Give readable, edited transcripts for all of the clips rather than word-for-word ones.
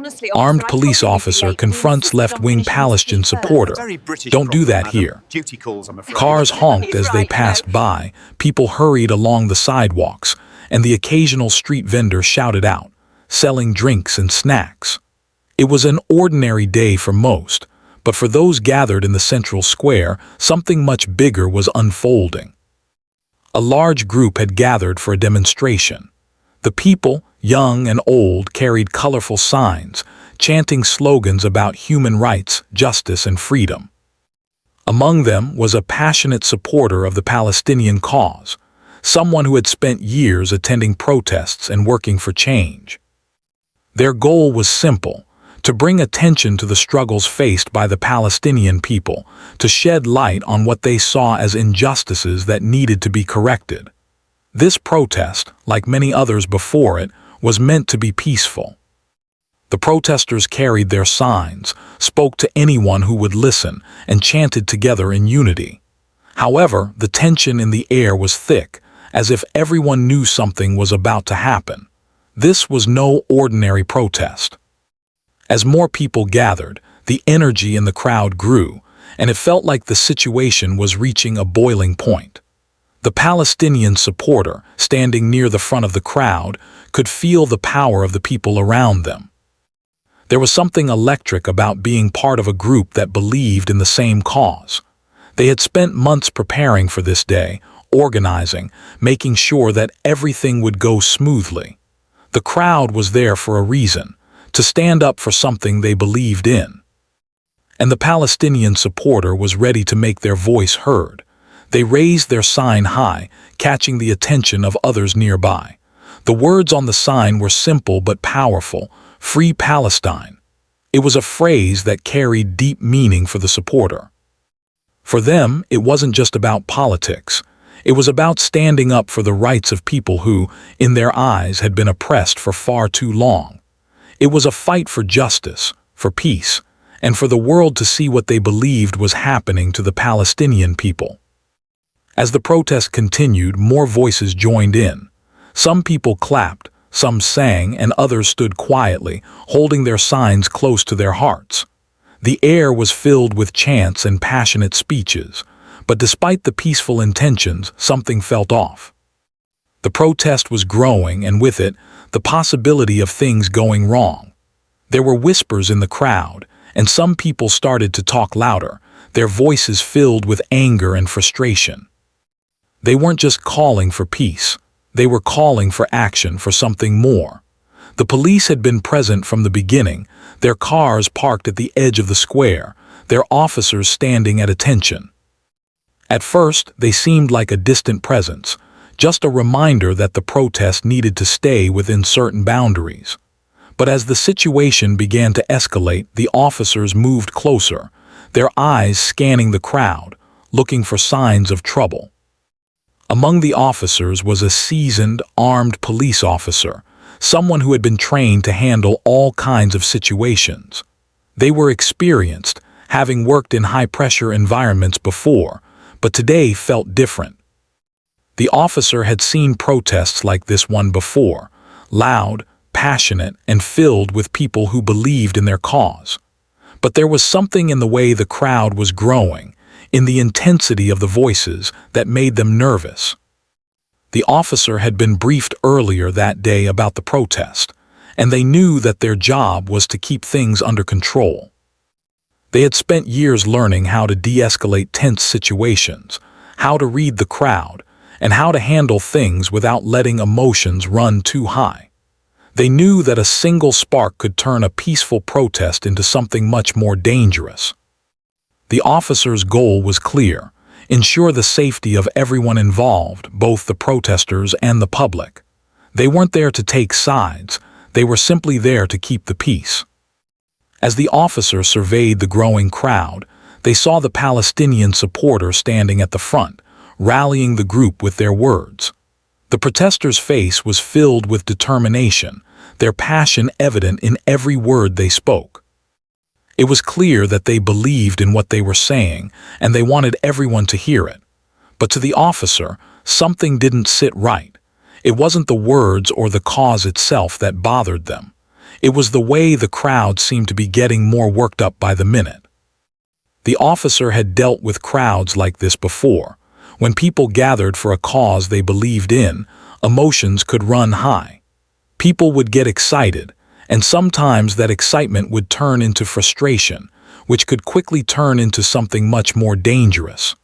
honestly, officer, Armed I told police you we'd be officer late, but you confronts insisted on left-wing finishing this palistian tea supporter. first. Very British Don't do problem, that madam. here. Duty calls, I'm afraid. Cars honked He's as they right, passed by, people hurried along the sidewalks, and the occasional street vendor shouted out, selling drinks and snacks. It was an ordinary day for most, but for those gathered in the central square, something much bigger was unfolding. A large group had gathered for a demonstration. The people, young and old, carried colorful signs, chanting slogans about human rights, justice, and freedom. Among them was a passionate supporter of the Palestinian cause, someone who had spent years attending protests and working for change. Their goal was simple: to bring attention to the struggles faced by the Palestinian people, to shed light on what they saw as injustices that needed to be corrected. This protest, like many others before it, was meant to be peaceful. The protesters carried their signs, spoke to anyone who would listen, and chanted together in unity. However, the tension in the air was thick, as if everyone knew something was about to happen. This was no ordinary protest. As more people gathered, the energy in the crowd grew, and it felt like the situation was reaching a boiling point. The Palestinian supporter, standing near the front of the crowd, could feel the power of the people around them. There was something electric about being part of a group that believed in the same cause. They had spent months preparing for this day, organizing, making sure that everything would go smoothly. The crowd was there for a reason: to stand up for something they believed in. And the Palestinian supporter was ready to make their voice heard. They raised their sign high, catching the attention of others nearby. The words on the sign were simple but powerful: "Free Palestine." It was a phrase that carried deep meaning for the supporter. For them, it wasn't just about politics. It was about standing up for the rights of people who, in their eyes, had been oppressed for far too long. It was a fight for justice, for peace, and for the world to see what they believed was happening to the Palestinian people. As the protest continued, more voices joined in. Some people clapped, some sang, and others stood quietly, holding their signs close to their hearts. The air was filled with chants and passionate speeches, but despite the peaceful intentions, something felt off. The protest was growing, and with it, the possibility of things going wrong. There were whispers in the crowd, and some people started to talk louder, their voices filled with anger and frustration. They weren't just calling for peace. They were calling for action, for something more. The police had been present from the beginning, their cars parked at the edge of the square, their officers standing at attention. At first, they seemed like a distant presence, just a reminder that the protest needed to stay within certain boundaries. But as the situation began to escalate, the officers moved closer, their eyes scanning the crowd, looking for signs of trouble. Among the officers was a seasoned, armed police officer, someone who had been trained to handle all kinds of situations. They were experienced, having worked in high-pressure environments before, but today felt different. The officer had seen protests like this one before, loud, passionate, and filled with people who believed in their cause. But there was something in the way the crowd was growing, in the intensity of the voices, that made them nervous. The officer had been briefed earlier that day about the protest, and they knew that their job was to keep things under control. They had spent years learning how to de-escalate tense situations, how to read the crowd, and how to handle things without letting emotions run too high. They knew that a single spark could turn a peaceful protest into something much more dangerous. The officer's goal was clear: ensure the safety of everyone involved, both the protesters and the public. They weren't there to take sides, they were simply there to keep the peace. As the officer surveyed the growing crowd, they saw the Palestinian supporter standing at the front, rallying the group with their words. The protesters' face was filled with determination, their passion evident in every word they spoke. It was clear that they believed in what they were saying, and they wanted everyone to hear it. But to the officer, something didn't sit right. It wasn't the words or the cause itself that bothered them. It was the way the crowd seemed to be getting more worked up by the minute. The officer had dealt with crowds like this before. When people gathered for a cause they believed in, emotions could run high. People would get excited, and sometimes that excitement would turn into frustration, which could quickly turn into something much more dangerous.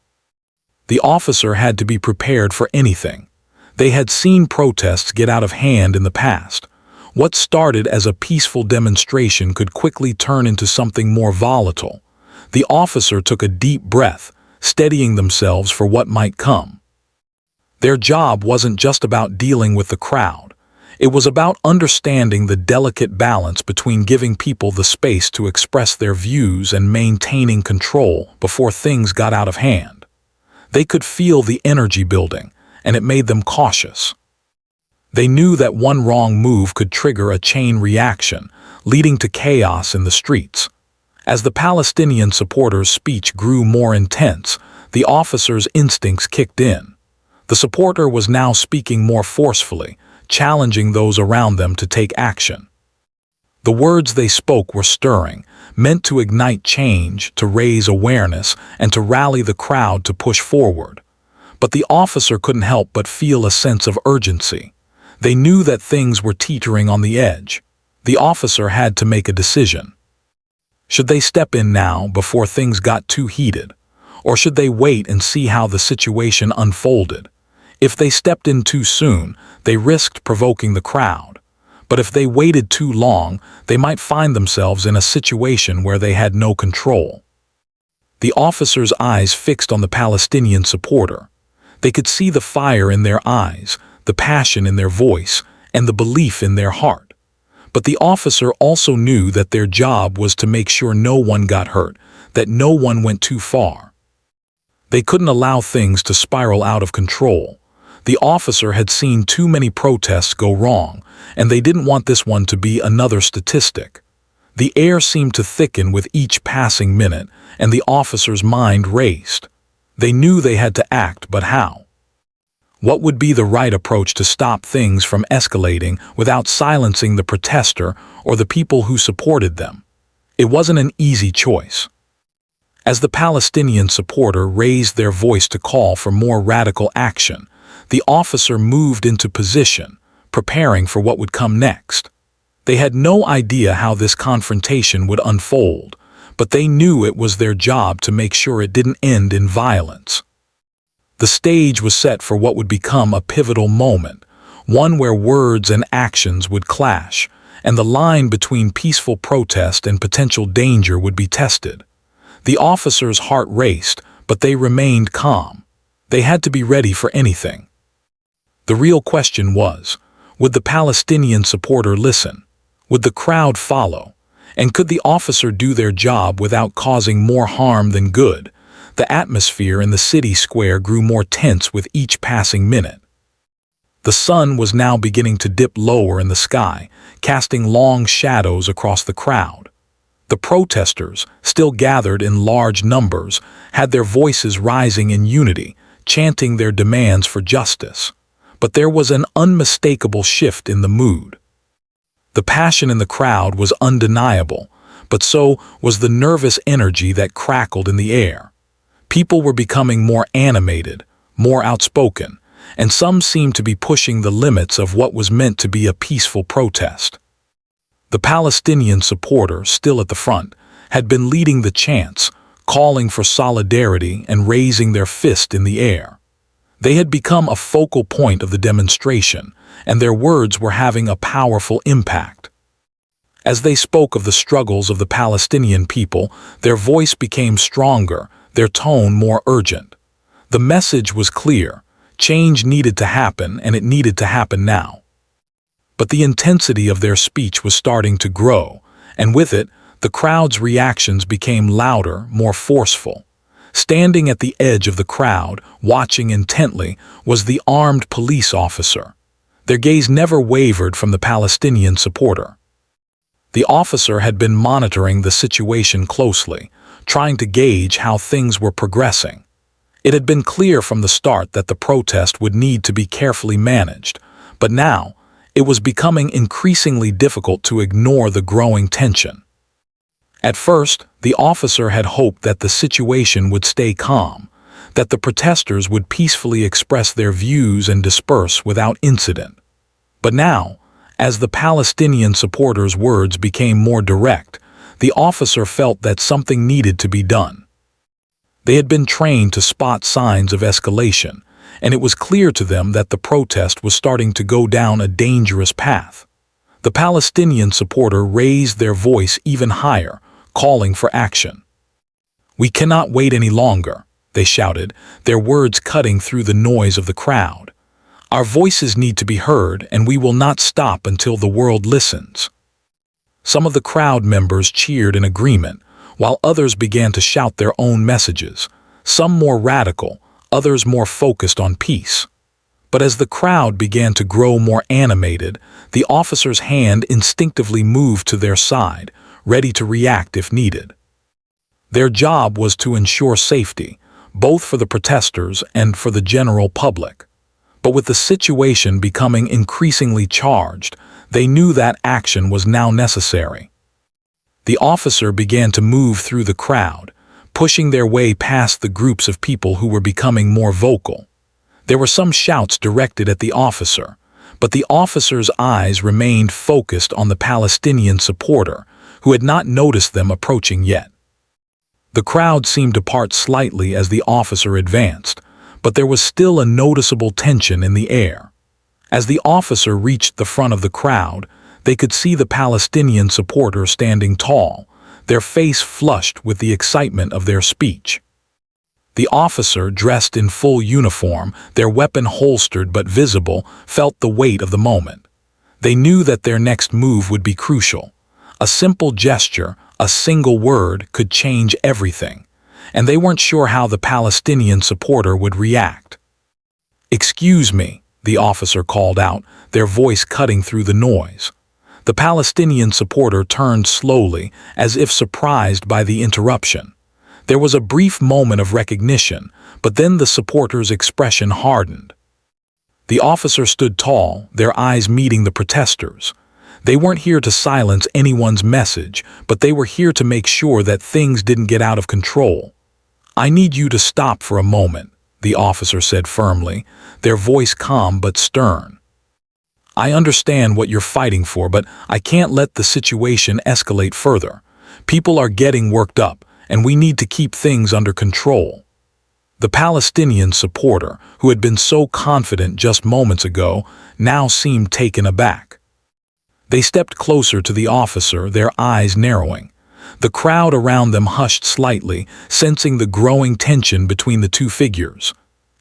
The officer had to be prepared for anything. They had seen protests get out of hand in the past. What started as a peaceful demonstration could quickly turn into something more volatile. The officer took a deep breath, steadying themselves for what might come. Their job wasn't just about dealing with the crowd. It was about understanding the delicate balance between giving people the space to express their views and maintaining control before things got out of hand. They could feel the energy building, and it made them cautious. They knew that one wrong move could trigger a chain reaction, leading to chaos in the streets. As the Palestinian supporters' speech grew more intense, the officer's instincts kicked in. The supporter was now speaking more forcefully, challenging those around them to take action. The words they spoke were stirring, meant to ignite change, to raise awareness, and to rally the crowd to push forward. But the officer couldn't help but feel a sense of urgency. They knew that things were teetering on the edge. The officer had to make a decision. Should they step in now before things got too heated? Or should they wait and see how the situation unfolded? If they stepped in too soon, they risked provoking the crowd. But if they waited too long, they might find themselves in a situation where they had no control. The officer's eyes fixed on the Palestinian supporter. They could see the fire in their eyes, the passion in their voice, and the belief in their heart. But the officer also knew that their job was to make sure no one got hurt, that no one went too far. They couldn't allow things to spiral out of control. The officer had seen too many protests go wrong, and they didn't want this one to be another statistic. The air seemed to thicken with each passing minute, and the officer's mind raced. They knew they had to act, but how? What would be the right approach to stop things from escalating without silencing the protester or the people who supported them? It wasn't an easy choice. As the Palestinian supporter raised their voice to call for more radical action, the officer moved into position, preparing for what would come next. They had no idea how this confrontation would unfold, but they knew it was their job to make sure it didn't end in violence. The stage was set for what would become a pivotal moment, one where words and actions would clash, and the line between peaceful protest and potential danger would be tested. The officer's heart raced, but they remained calm. They had to be ready for anything. The real question was, would the Palestinian supporter listen? Would the crowd follow? And could the officer do their job without causing more harm than good? The atmosphere in the city square grew more tense with each passing minute. The sun was now beginning to dip lower in the sky, casting long shadows across the crowd. The protesters, still gathered in large numbers, had their voices rising in unity, chanting their demands for justice. But there was an unmistakable shift in the mood. The passion in the crowd was undeniable, but so was the nervous energy that crackled in the air. People were becoming more animated, more outspoken, and some seemed to be pushing the limits of what was meant to be a peaceful protest. The Palestinian supporter, still at the front, had been leading the chants, calling for solidarity and raising their fist in the air. They had become a focal point of the demonstration, and their words were having a powerful impact. As they spoke of the struggles of the Palestinian people, their voice became stronger, their tone more urgent. The message was clear. Change needed to happen, and it needed to happen now. But the intensity of their speech was starting to grow, and with it, the crowd's reactions became louder, more forceful. Standing at the edge of the crowd, watching intently, was the armed police officer. Their gaze never wavered from the Palestinian supporter. The officer had been monitoring the situation closely, trying to gauge how things were progressing. It had been clear from the start that the protest would need to be carefully managed, but now It was becoming increasingly difficult to ignore the growing tension. At first, the officer had hoped that the situation would stay calm, that the protesters would peacefully express their views and disperse without incident. But now, as the Palestinian supporters' words became more direct, the officer felt that something needed to be done. They had been trained to spot signs of escalation, and it was clear to them that the protest was starting to go down a dangerous path. The Palestinian supporter raised their voice even higher, calling for action. "We cannot wait any longer," they shouted, their words cutting through the noise of the crowd. "Our voices need to be heard, and we will not stop until the world listens." Some of the crowd members cheered in agreement, while others began to shout their own messages, some more radical, others more focused on peace. But as the crowd began to grow more animated, the officer's hand instinctively moved to their side, ready to react if needed. Their job was to ensure safety, both for the protesters and for the general public. But with the situation becoming increasingly charged, they knew that action was now necessary. The officer began to move through the crowd, pushing their way past the groups of people who were becoming more vocal. There were some shouts directed at the officer, but the officer's eyes remained focused on the Palestinian supporter, who had not noticed them approaching yet. The crowd seemed to part slightly as the officer advanced, but there was still a noticeable tension in the air. As the officer reached the front of the crowd, they could see the Palestinian supporter standing tall, their face flushed with the excitement of their speech. The officer, dressed in full uniform, their weapon holstered but visible, felt the weight of the moment. They knew that their next move would be crucial. A simple gesture, a single word, could change everything, and they weren't sure how the Palestinian supporter would react. "Excuse me," the officer called out, their voice cutting through the noise. The Palestinian supporter turned slowly, as if surprised by the interruption. There was a brief moment of recognition, but then the supporter's expression hardened. The officer stood tall, their eyes meeting the protesters. They weren't here to silence anyone's message, but they were here to make sure that things didn't get out of control. "I need you to stop for a moment," the officer said firmly, their voice calm but stern. "I understand what you're fighting for, but I can't let the situation escalate further. People are getting worked up, and we need to keep things under control." The Palestinian supporter, who had been so confident just moments ago, now seemed taken aback. They stepped closer to the officer, their eyes narrowing. The crowd around them hushed slightly, sensing the growing tension between the two figures.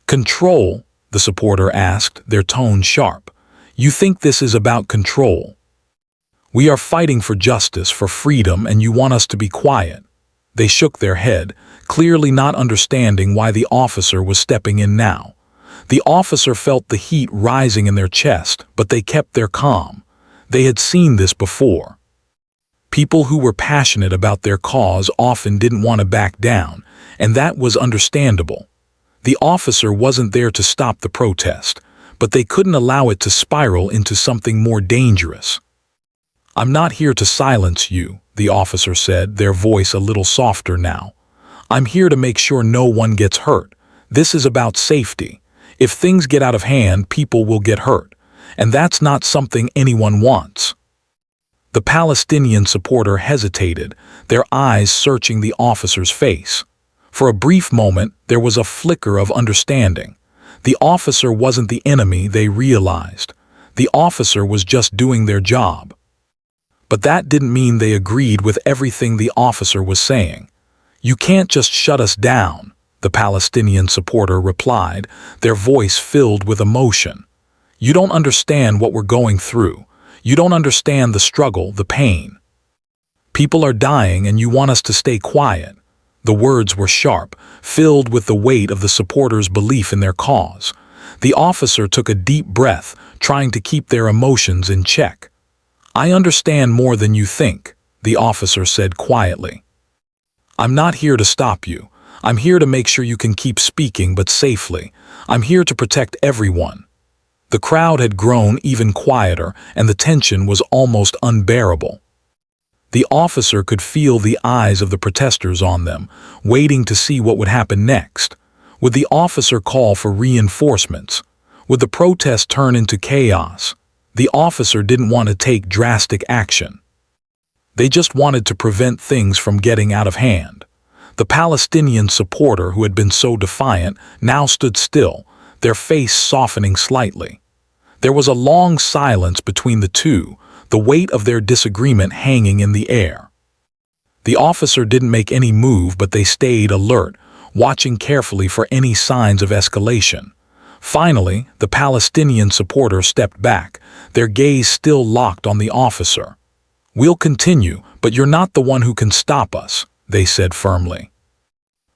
"Control?" the supporter asked, their tone sharp. "You think this is about control? We are fighting for justice, for freedom, and you want us to be quiet." They shook their head, clearly not understanding why the officer was stepping in now. The officer felt the heat rising in their chest, but they kept their calm. They had seen this before. People who were passionate about their cause often didn't want to back down, and that was understandable. The officer wasn't there to stop the protest, but they couldn't allow it to spiral into something more dangerous. "I'm not here to silence you," the officer said, their voice a little softer now. "I'm here to make sure no one gets hurt. This is about safety. If things get out of hand, people will get hurt, and that's not something anyone wants." The Palestinian supporter hesitated, their eyes searching the officer's face. For a brief moment, there was a flicker of understanding. The officer wasn't the enemy, they realized. The officer was just doing their job. But that didn't mean they agreed with everything the officer was saying. "You can't just shut us down," the Palestinian supporter replied, their voice filled with emotion. "You don't understand what we're going through. You don't understand the struggle, the pain. People are dying and you want us to stay quiet." The words were sharp, filled with the weight of the supporters' belief in their cause. The officer took a deep breath, trying to keep their emotions in check. "I understand more than you think," the officer said quietly. "I'm not here to stop you. I'm here to make sure you can keep speaking, but safely. I'm here to protect everyone." The crowd had grown even quieter, and the tension was almost unbearable. The officer could feel the eyes of the protesters on them, waiting to see what would happen next. Would the officer call for reinforcements? Would the protest turn into chaos? The officer didn't want to take drastic action. They just wanted to prevent things from getting out of hand. The Palestinian supporter who had been so defiant now stood still, their face softening slightly. There was a long silence between the two, the weight of their disagreement hanging in the air. The officer didn't make any move, but they stayed alert, watching carefully for any signs of escalation. Finally, the Palestinian supporter stepped back, their gaze still locked on the officer. "We'll continue, but you're not the one who can stop us," they said firmly.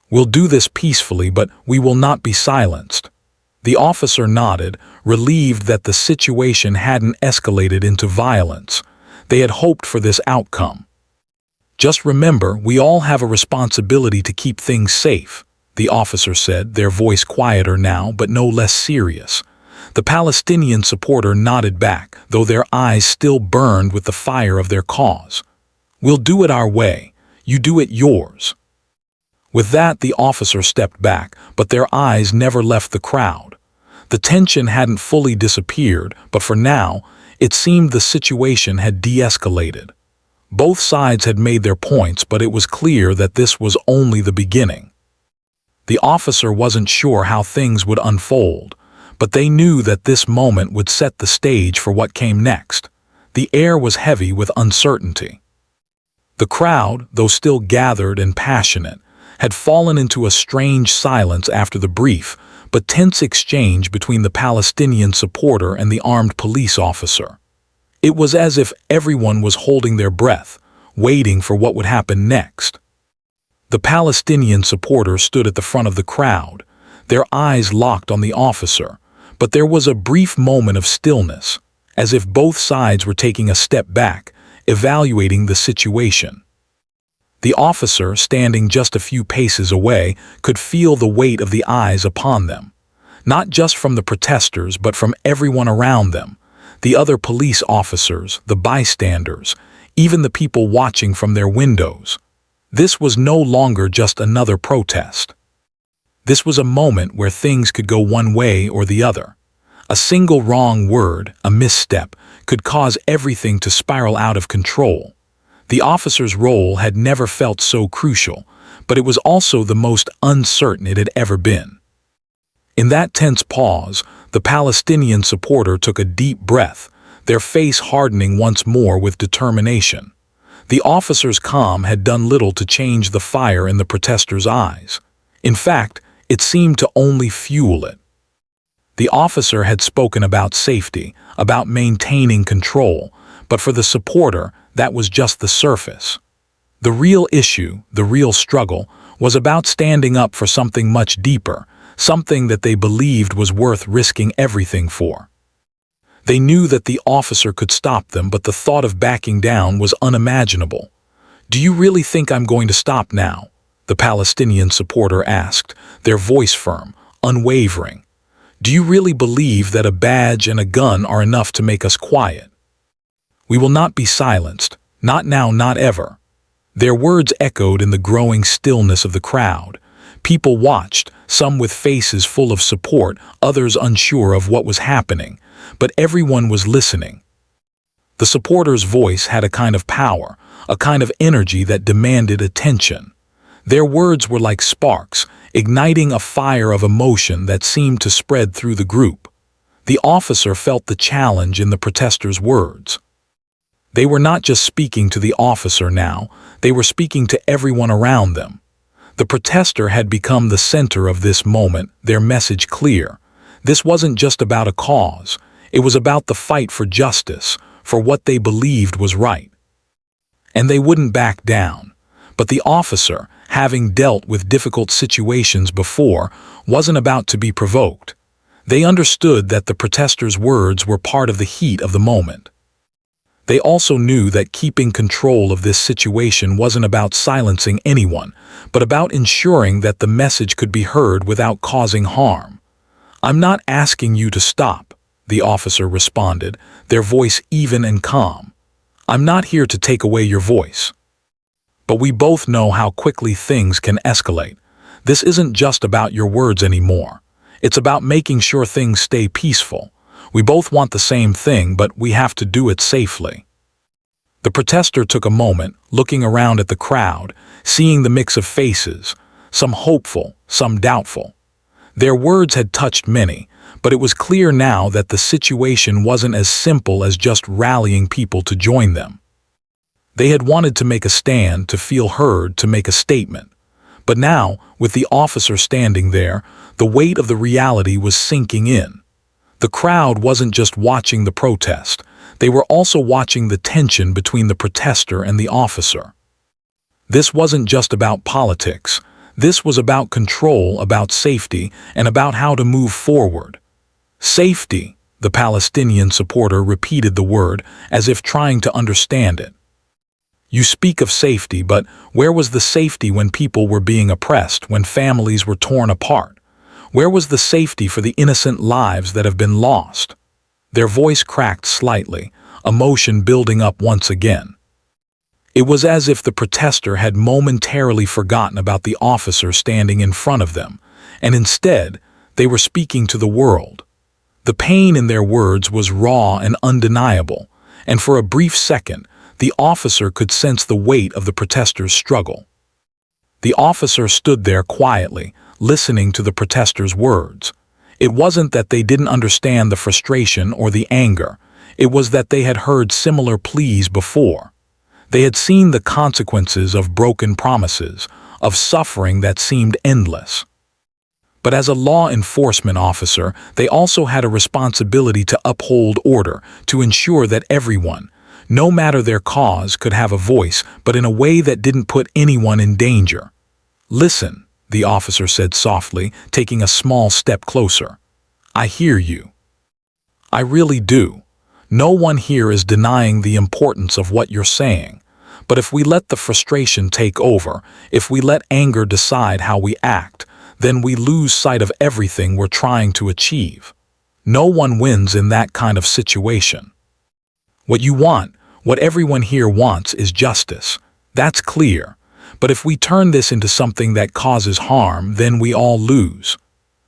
"We'll do this peacefully, but we will not be silenced." The officer nodded, relieved that the situation hadn't escalated into violence. They had hoped for this outcome. "Just remember, we all have a responsibility to keep things safe," the officer said, their voice quieter now but no less serious. The Palestinian supporter nodded back, though their eyes still burned with the fire of their cause. "We'll do it our way. You do it yours." With that, the officer stepped back, but their eyes never left the crowd. The tension hadn't fully disappeared, but for now, it seemed the situation had de-escalated. Both sides had made their points, but it was clear that this was only the beginning. The officer wasn't sure how things would unfold, but they knew that this moment would set the stage for what came next. The air was heavy with uncertainty. The crowd, though still gathered and passionate, had fallen into a strange silence after the brief but tense exchange between the Palestinian supporter and the armed police officer. It was as if everyone was holding their breath, waiting for what would happen next. The Palestinian supporter stood at the front of the crowd, their eyes locked on the officer, but there was a brief moment of stillness, as if both sides were taking a step back, evaluating the situation. The officer, standing just a few paces away, could feel the weight of the eyes upon them, not just from the protesters but from everyone around them, the other police officers, the bystanders, even the people watching from their windows. This was no longer just another protest. This was a moment where things could go one way or the other. A single wrong word, a misstep, could cause everything to spiral out of control. The officer's role had never felt so crucial, but it was also the most uncertain it had ever been. In that tense pause, the Palestinian supporter took a deep breath, their face hardening once more with determination. The officer's calm had done little to change the fire in the protesters' eyes. In fact, it seemed to only fuel it. The officer had spoken about safety, about maintaining control, but for the supporter, that was just the surface. The real issue, the real struggle, was about standing up for something much deeper, something that they believed was worth risking everything for. They knew that the officer could stop them, but the thought of backing down was unimaginable. "Do you really think I'm going to stop now?" the Palestinian supporter asked, their voice firm, unwavering. "Do you really believe that a badge and a gun are enough to make us quiet?" "We will not be silenced, not now, not ever." Their words echoed in the growing stillness of the crowd. People watched, some with faces full of support, others unsure of what was happening, but everyone was listening. The supporter's voice had a kind of power, a kind of energy that demanded attention. Their words were like sparks, igniting a fire of emotion that seemed to spread through the group. The officer felt the challenge in the protesters' words. They were not just speaking to the officer now, they were speaking to everyone around them. The protester had become the center of this moment, their message clear. This wasn't just about a cause, it was about the fight for justice, for what they believed was right. And they wouldn't back down. But the officer, having dealt with difficult situations before, wasn't about to be provoked. They understood that the protesters' words were part of the heat of the moment. They also knew that keeping control of this situation wasn't about silencing anyone, but about ensuring that the message could be heard without causing harm. "I'm not asking you to stop," the officer responded, their voice even and calm. "I'm not here to take away your voice." But we both know how quickly things can escalate. This isn't just about your words anymore. It's about making sure things stay peaceful. We both want the same thing, but we have to do it safely. The protester took a moment, looking around at the crowd, seeing the mix of faces, some hopeful, some doubtful. Their words had touched many, but it was clear now that the situation wasn't as simple as just rallying people to join them. They had wanted to make a stand, to feel heard, to make a statement. But now, with the officer standing there, the weight of the reality was sinking in. The crowd wasn't just watching the protest. They were also watching the tension between the protester and the officer. This wasn't just about politics. This was about control, about safety, and about how to move forward. Safety, the Palestinian supporter repeated the word as if trying to understand it. You speak of safety, but where was the safety when people were being oppressed, when families were torn apart? Where was the safety for the innocent lives that have been lost? Their voice cracked slightly, emotion building up once again. It was as if the protester had momentarily forgotten about the officer standing in front of them, and instead, they were speaking to the world. The pain in their words was raw and undeniable, and for a brief second, the officer could sense the weight of the protester's struggle. The officer stood there quietly, listening to the protester's words. It wasn't that they didn't understand the frustration or the anger. It was that they had heard similar pleas before. They had seen the consequences of broken promises, of suffering that seemed endless. But as a law enforcement officer, they also had a responsibility to uphold order, to ensure that everyone, no matter their cause, could have a voice, but in a way that didn't put anyone in danger. "Listen," the officer said softly, taking a small step closer. "I hear you. I really do. No one here is denying the importance of what you're saying. But if we let the frustration take over, if we let anger decide how we act, then we lose sight of everything we're trying to achieve. No one wins in that kind of situation. What you want, what everyone here wants, is justice. That's clear. But if we turn this into something that causes harm, then we all lose."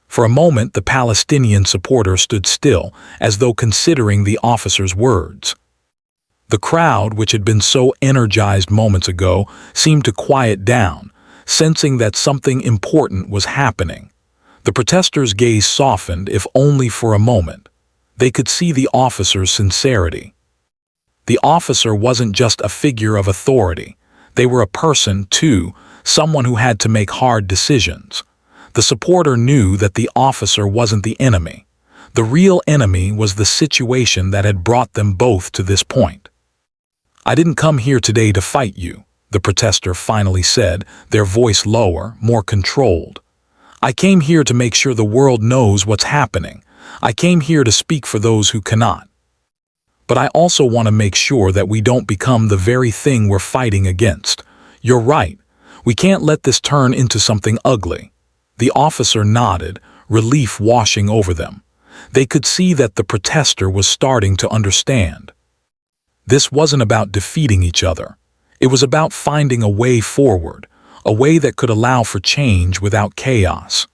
For a moment, the Palestinian supporter stood still, as though considering the officer's words. The crowd, which had been so energized moments ago, seemed to quiet down, sensing that something important was happening. The protesters' gaze softened, if only for a moment. They could see the officer's sincerity. The officer wasn't just a figure of authority. They were a person, too, someone who had to make hard decisions. The supporter knew that the officer wasn't the enemy. The real enemy was the situation that had brought them both to this point. "I didn't come here today to fight you," the protester finally said, their voice lower, more controlled. "I came here to make sure the world knows what's happening. I came here to speak for those who cannot. But I also want to make sure that we don't become the very thing we're fighting against. You're right. We can't let this turn into something ugly." The officer nodded, relief washing over them. They could see that the protester was starting to understand. This wasn't about defeating each other. It was about finding a way forward, a way that could allow for change without chaos.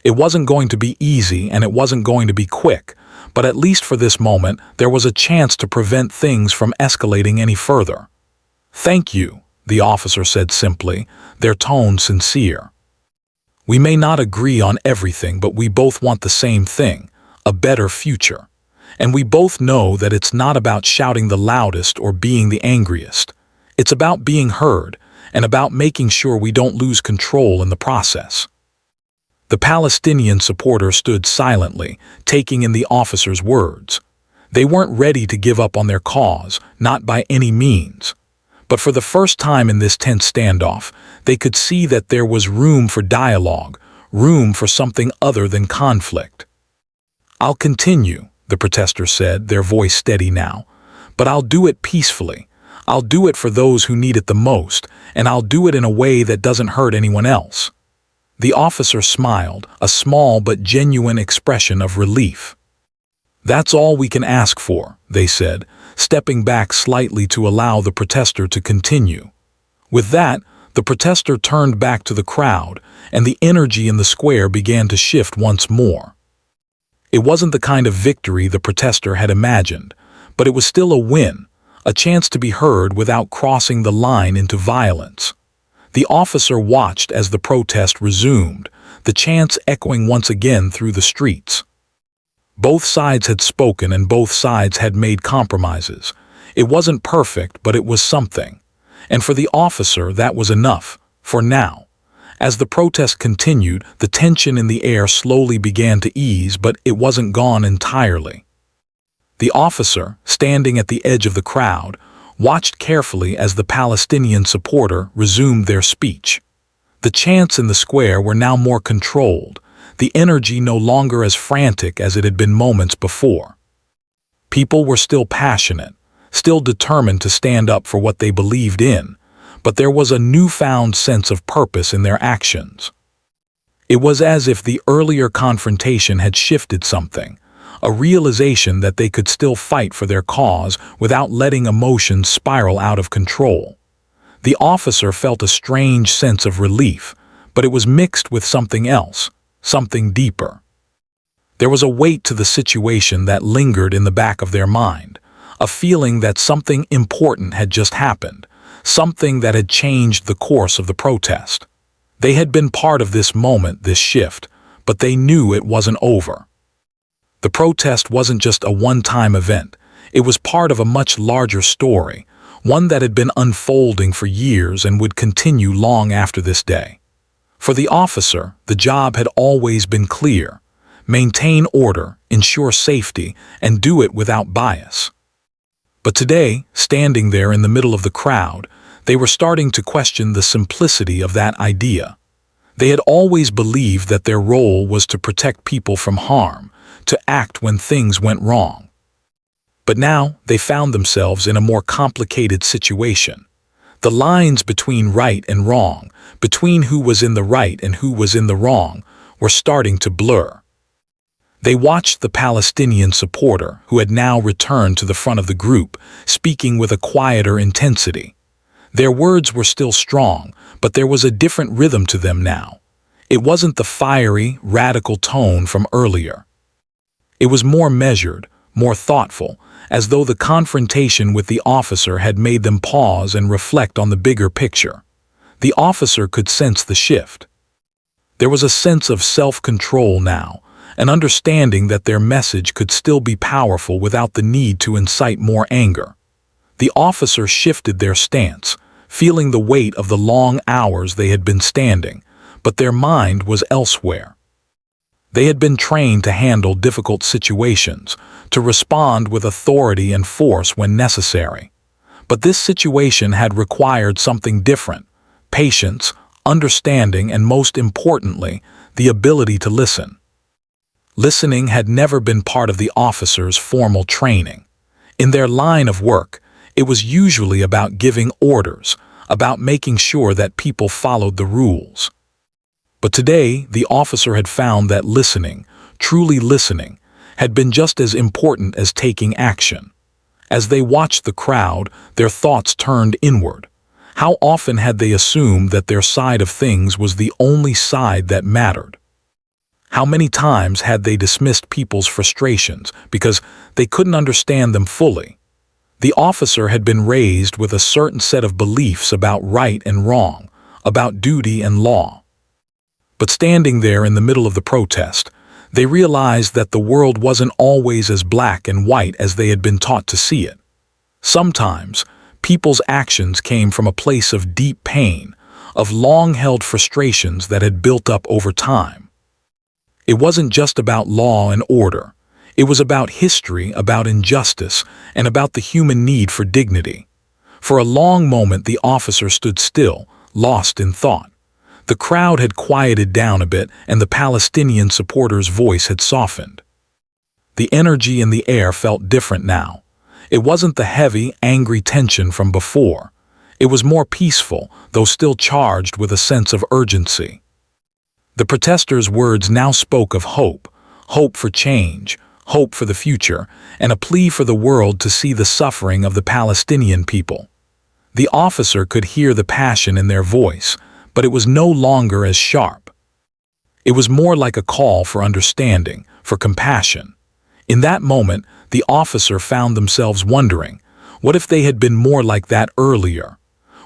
It wasn't going to be easy and it wasn't going to be quick, but at least for this moment, there was a chance to prevent things from escalating any further. "Thank you," the officer said simply, their tone sincere. "We may not agree on everything, but we both want the same thing, a better future. And we both know that it's not about shouting the loudest or being the angriest. It's about being heard and about making sure we don't lose control in the process." The Palestinian supporter stood silently, taking in the officer's words. They weren't ready to give up on their cause, not by any means. But for the first time in this tense standoff, they could see that there was room for dialogue, room for something other than conflict. "I'll continue," the protester said, their voice steady now. "But I'll do it peacefully. I'll do it for those who need it the most, and I'll do it in a way that doesn't hurt anyone else." The officer smiled, a small but genuine expression of relief. "That's all we can ask for," they said, stepping back slightly to allow the protester to continue. With that, the protester turned back to the crowd, and the energy in the square began to shift once more. It wasn't the kind of victory the protester had imagined, but it was still a win, a chance to be heard without crossing the line into violence. The officer watched as the protest resumed, the chants echoing once again through the streets. Both sides had spoken and both sides had made compromises. It wasn't perfect, but it was something. And for the officer, that was enough, for now. As the protest continued, the tension in the air slowly began to ease, but it wasn't gone entirely. The officer, standing at the edge of the crowd, watched carefully as the Palestinian supporter resumed their speech. The chants in the square were now more controlled, the energy no longer as frantic as it had been moments before. People were still passionate, still determined to stand up for what they believed in, but there was a newfound sense of purpose in their actions. It was as if the earlier confrontation had shifted something, a realization that they could still fight for their cause without letting emotions spiral out of control. The officer felt a strange sense of relief, but it was mixed with something else, something deeper. There was a weight to the situation that lingered in the back of their mind, a feeling that something important had just happened, something that had changed the course of the protest. They had been part of this moment, this shift, but they knew it wasn't over. The protest wasn't just a one-time event. It was part of a much larger story, one that had been unfolding for years and would continue long after this day. For the officer, the job had always been clear: maintain order, ensure safety, and do it without bias. But today, standing there in the middle of the crowd, they were starting to question the simplicity of that idea. They had always believed that their role was to protect people from harm, to act when things went wrong. But now they found themselves in a more complicated situation. The lines between right and wrong, between who was in the right and who was in the wrong, were starting to blur. They watched the Palestinian supporter, who had now returned to the front of the group, speaking with a quieter intensity. Their words were still strong, but there was a different rhythm to them now. It wasn't the fiery, radical tone from earlier. It was more measured, more thoughtful, as though the confrontation with the officer had made them pause and reflect on the bigger picture. The officer could sense the shift. There was a sense of self-control now, an understanding that their message could still be powerful without the need to incite more anger. The officer shifted their stance, feeling the weight of the long hours they had been standing, but their mind was elsewhere. They had been trained to handle difficult situations, to respond with authority and force when necessary. But this situation had required something different: patience, understanding, and most importantly, the ability to listen. Listening had never been part of the officers' formal training. In their line of work, it was usually about giving orders, about making sure that people followed the rules. But today, the officer had found that listening, truly listening, had been just as important as taking action. As they watched the crowd, their thoughts turned inward. How often had they assumed that their side of things was the only side that mattered? How many times had they dismissed people's frustrations because they couldn't understand them fully? The officer had been raised with a certain set of beliefs about right and wrong, about duty and law. But standing there in the middle of the protest, they realized that the world wasn't always as black and white as they had been taught to see it. Sometimes, people's actions came from a place of deep pain, of long-held frustrations that had built up over time. It wasn't just about law and order. It was about history, about injustice, and about the human need for dignity. For a long moment, the officer stood still, lost in thought. The crowd had quieted down a bit, and the Palestinian supporter's voice had softened. The energy in the air felt different now. It wasn't the heavy, angry tension from before. It was more peaceful, though still charged with a sense of urgency. The protesters' words now spoke of hope, hope for change, hope for the future, and a plea for the world to see the suffering of the Palestinian people. The officer could hear the passion in their voice, but it was no longer as sharp. It was more like a call for understanding, for compassion. In that moment, the officer found themselves wondering, what if they had been more like that earlier?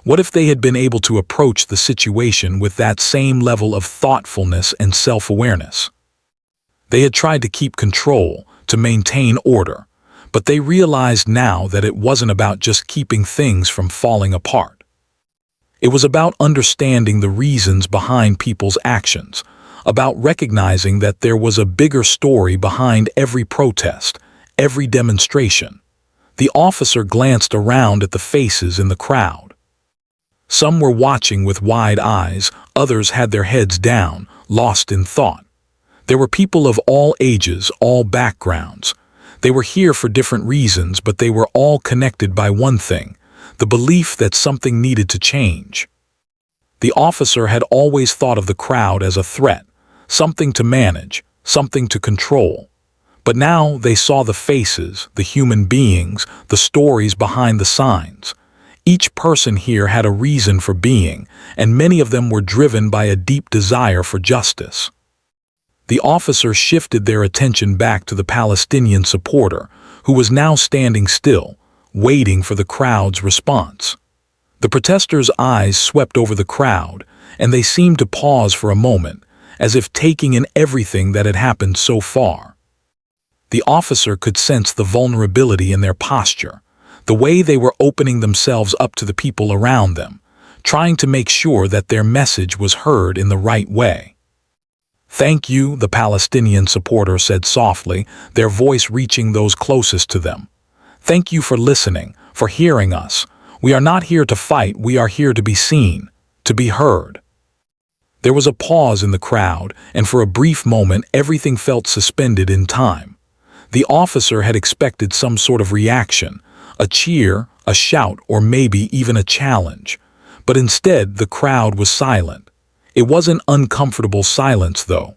What if they had been able to approach the situation with that same level of thoughtfulness and self-awareness? They had tried to keep control, to maintain order, but they realized now that it wasn't about just keeping things from falling apart. It was about understanding the reasons behind people's actions, about recognizing that there was a bigger story behind every protest, every demonstration. The officer glanced around at the faces in the crowd. Some were watching with wide eyes, others had their heads down, lost in thought. There were people of all ages, all backgrounds. They were here for different reasons, but they were all connected by one thing, the belief that something needed to change. The officer had always thought of the crowd as a threat, something to manage, something to control. But now they saw the faces, the human beings, the stories behind the signs. Each person here had a reason for being, and many of them were driven by a deep desire for justice. The officer shifted their attention back to the Palestinian supporter, who was now standing still, waiting for the crowd's response. The protesters' eyes swept over the crowd, and they seemed to pause for a moment, as if taking in everything that had happened so far. The officer could sense the vulnerability in their posture, the way they were opening themselves up to the people around them, trying to make sure that their message was heard in the right way. "Thank you," the Palestinian supporter said softly, their voice reaching those closest to them. "Thank you for listening, for hearing us. We are not here to fight, we are here to be seen, to be heard." There was a pause in the crowd, and for a brief moment everything felt suspended in time. The officer had expected some sort of reaction, a cheer, a shout, or maybe even a challenge. But instead, the crowd was silent. It wasn't uncomfortable silence, though.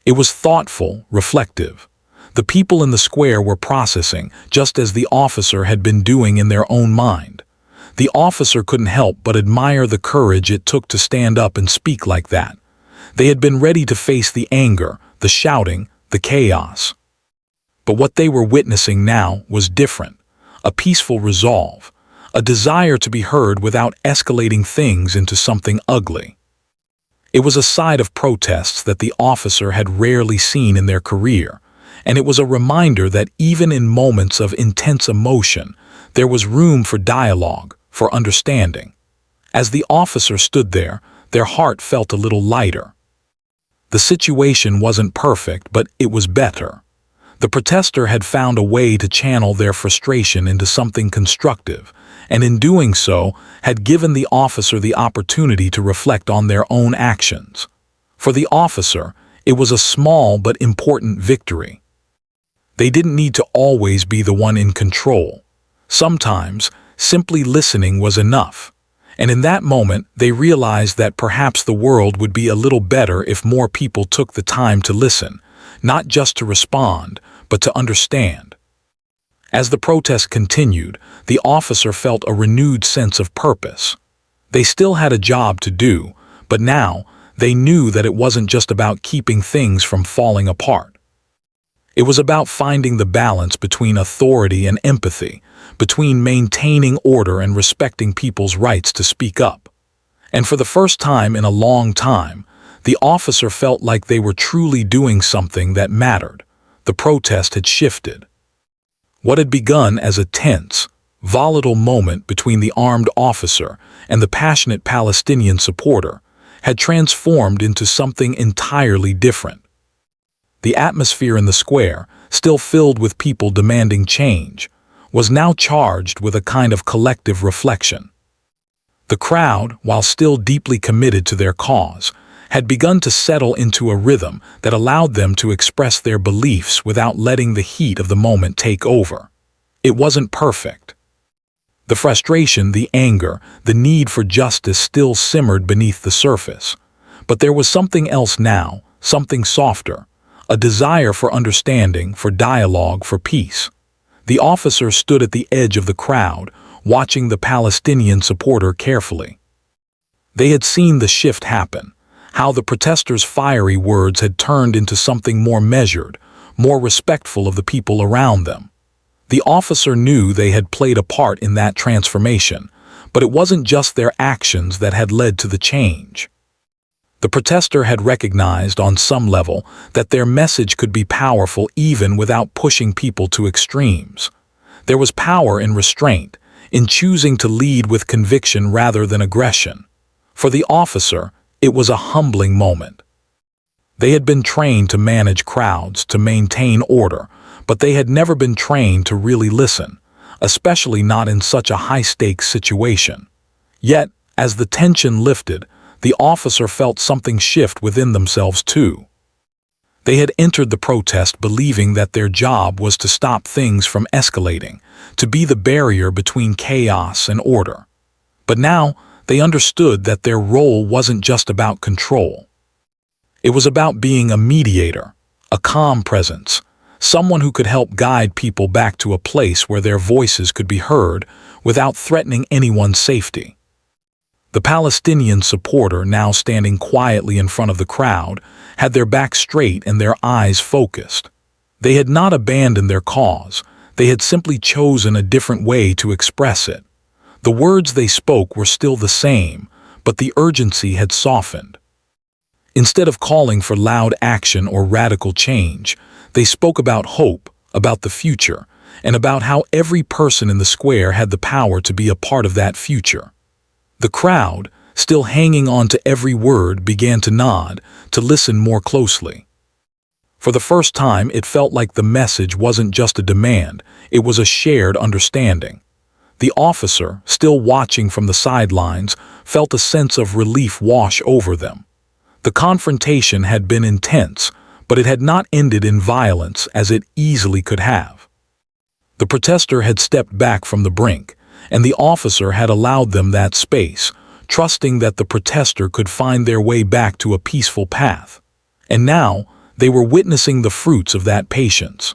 It was thoughtful, reflective. The people in the square were processing, just as the officer had been doing in their own mind. The officer couldn't help but admire the courage it took to stand up and speak like that. They had been ready to face the anger, the shouting, the chaos. But what they were witnessing now was different. A peaceful resolve, a desire to be heard without escalating things into something ugly. It was a side of protests that the officer had rarely seen in their career, and it was a reminder that even in moments of intense emotion, there was room for dialogue, for understanding. As the officer stood there, their heart felt a little lighter. The situation wasn't perfect, but it was better. The protester had found a way to channel their frustration into something constructive, and in doing so, had given the officer the opportunity to reflect on their own actions. For the officer, it was a small but important victory. They didn't need to always be the one in control. Sometimes, simply listening was enough. And in that moment, they realized that perhaps the world would be a little better if more people took the time to listen, not just to respond, but to understand. As the protest continued, the officer felt a renewed sense of purpose. They still had a job to do, but now they knew that it wasn't just about keeping things from falling apart. It was about finding the balance between authority and empathy, between maintaining order and respecting people's rights to speak up. And for the first time in a long time, the officer felt like they were truly doing something that mattered. The protest had shifted. What had begun as a tense, volatile moment between the armed officer and the passionate Palestinian supporter had transformed into something entirely different. The atmosphere in the square, still filled with people demanding change, was now charged with a kind of collective reflection. The crowd, while still deeply committed to their cause, had begun to settle into a rhythm that allowed them to express their beliefs without letting the heat of the moment take over. It wasn't perfect. The frustration, the anger, the need for justice still simmered beneath the surface. But there was something else now, something softer, a desire for understanding, for dialogue, for peace. The officer stood at the edge of the crowd, watching the Palestinian supporter carefully. They had seen the shift happen, how the protesters' fiery words had turned into something more measured, more respectful of the people around them. The officer knew they had played a part in that transformation, but it wasn't just their actions that had led to the change. The protester had recognized on some level that their message could be powerful even without pushing people to extremes. There was power in restraint, in choosing to lead with conviction rather than aggression. For the officer, it was a humbling moment. They had been trained to manage crowds, to maintain order, but they had never been trained to really listen, especially not in such a high-stakes situation. Yet, as the tension lifted, the officer felt something shift within themselves too. They had entered the protest believing that their job was to stop things from escalating, to be the barrier between chaos and order. But now, they understood that their role wasn't just about control. It was about being a mediator, a calm presence, someone who could help guide people back to a place where their voices could be heard without threatening anyone's safety. The Palestinian supporter, now standing quietly in front of the crowd, had their back straight and their eyes focused. They had not abandoned their cause, they had simply chosen a different way to express it. The words they spoke were still the same, but the urgency had softened. Instead of calling for loud action or radical change, they spoke about hope, about the future, and about how every person in the square had the power to be a part of that future. The crowd, still hanging on to every word, began to nod, to listen more closely. For the first time, it felt like the message wasn't just a demand, it was a shared understanding. The officer, still watching from the sidelines, felt a sense of relief wash over them. The confrontation had been intense, but it had not ended in violence as it easily could have. The protester had stepped back from the brink, and the officer had allowed them that space, trusting that the protester could find their way back to a peaceful path. And now, they were witnessing the fruits of that patience.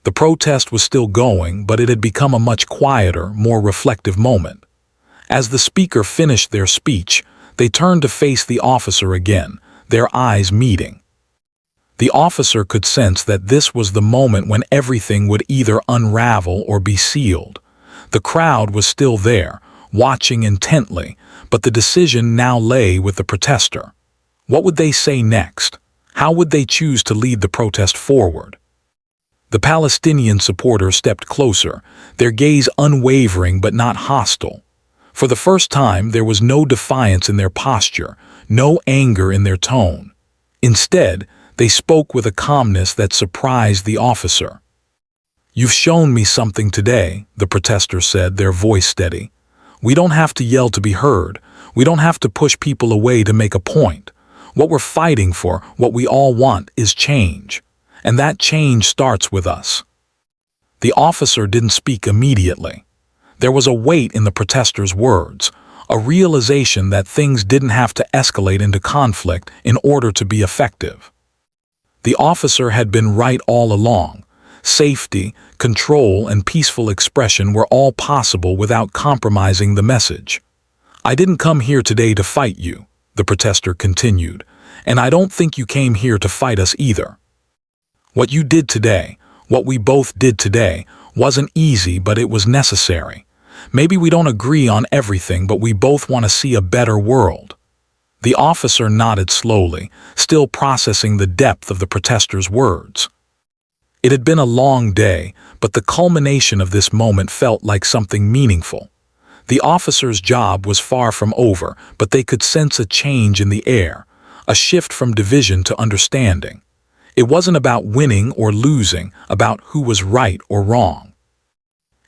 The protest was still going, but it had become a much quieter, more reflective moment. As the speaker finished their speech, they turned to face the officer again, their eyes meeting. The officer could sense that this was the moment when everything would either unravel or be sealed. The crowd was still there, watching intently, but the decision now lay with the protester. What would they say next? How would they choose to lead the protest forward? The Palestinian supporter stepped closer, their gaze unwavering but not hostile. For the first time, there was no defiance in their posture, no anger in their tone. Instead, they spoke with a calmness that surprised the officer. "You've shown me something today," the protester said, their voice steady. "We don't have to yell to be heard. We don't have to push people away to make a point. What we're fighting for, what we all want, is change. And that change starts with us." The officer didn't speak immediately. There was a weight in the protester's words, a realization that things didn't have to escalate into conflict in order to be effective. The officer had been right all along. Safety, control, and peaceful expression were all possible without compromising the message. "I didn't come here today to fight you," the protester continued, "and I don't think you came here to fight us either. What you did today, what we both did today, wasn't easy, but it was necessary. Maybe we don't agree on everything, but we both want to see a better world." The officer nodded slowly, still processing the depth of the protester's words. It had been a long day, but the culmination of this moment felt like something meaningful. The officer's job was far from over, but they could sense a change in the air, a shift from division to understanding. It wasn't about winning or losing, about who was right or wrong.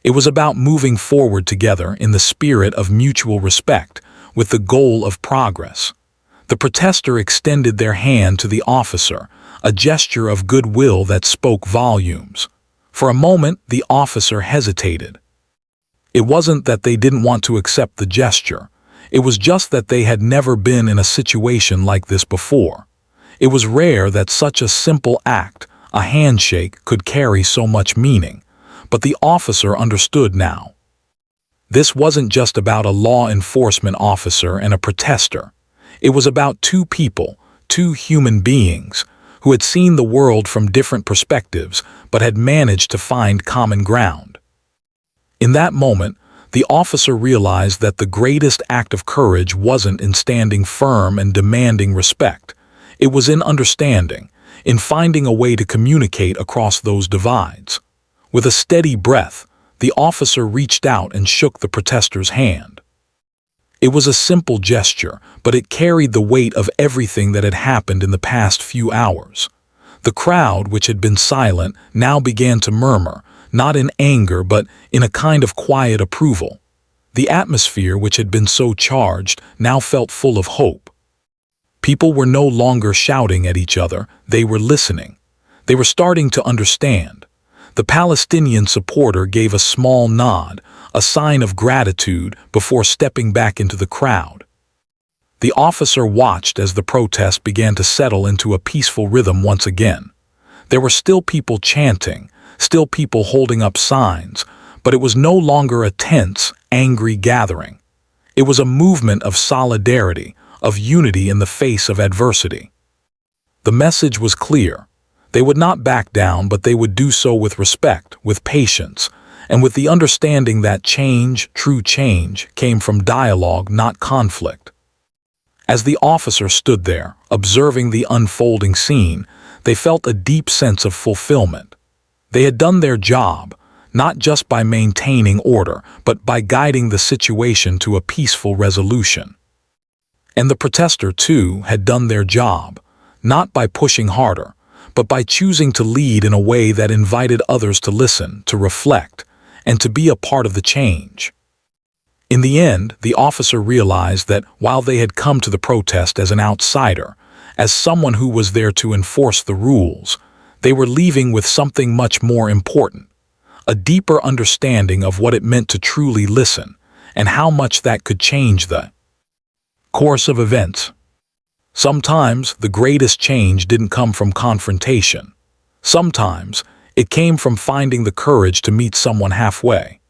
It was about moving forward together in the spirit of mutual respect, with the goal of progress. The protester extended their hand to the officer, a gesture of goodwill that spoke volumes. For a moment, the officer hesitated. It wasn't that they didn't want to accept the gesture. It was just that they had never been in a situation like this before. It was rare that such a simple act, a handshake, could carry so much meaning, but the officer understood now. This wasn't just about a law enforcement officer and a protester. It was about two people, two human beings, who had seen the world from different perspectives but had managed to find common ground. In that moment, the officer realized that the greatest act of courage wasn't in standing firm and demanding respect. It was in understanding, in finding a way to communicate across those divides. With a steady breath, the officer reached out and shook the protester's hand. It was a simple gesture, but it carried the weight of everything that had happened in the past few hours. The crowd, which had been silent, now began to murmur, not in anger but in a kind of quiet approval. The atmosphere, which had been so charged, now felt full of hope. People were no longer shouting at each other, they were listening. They were starting to understand. The Palestinian supporter gave a small nod, a sign of gratitude, before stepping back into the crowd. The officer watched as the protest began to settle into a peaceful rhythm once again. There were still people chanting, still people holding up signs, but it was no longer a tense, angry gathering. It was a movement of solidarity, of unity in the face of adversity. The message was clear. They would not back down, but they would do so with respect, with patience, and with the understanding that change, true change, came from dialogue, not conflict. As the officer stood there, observing the unfolding scene, they felt a deep sense of fulfillment. They had done their job, not just by maintaining order, but by guiding the situation to a peaceful resolution. And the protester, too, had done their job, not by pushing harder, but by choosing to lead in a way that invited others to listen, to reflect, and to be a part of the change. In the end, the officer realized that while they had come to the protest as an outsider, as someone who was there to enforce the rules, they were leaving with something much more important, a deeper understanding of what it meant to truly listen, and how much that could change the course of events. Sometimes the greatest change didn't come from confrontation. Sometimes it came from finding the courage to meet someone halfway.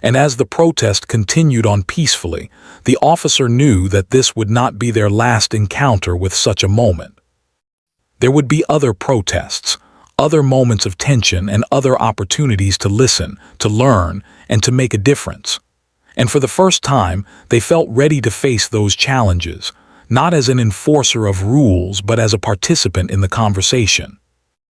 And as the protest continued on peacefully, the officer knew that this would not be their last encounter with such a moment. There would be other protests, other moments of tension, and other opportunities to listen, to learn, and to make a difference. And for the first time, they felt ready to face those challenges, not as an enforcer of rules but as a participant in the conversation.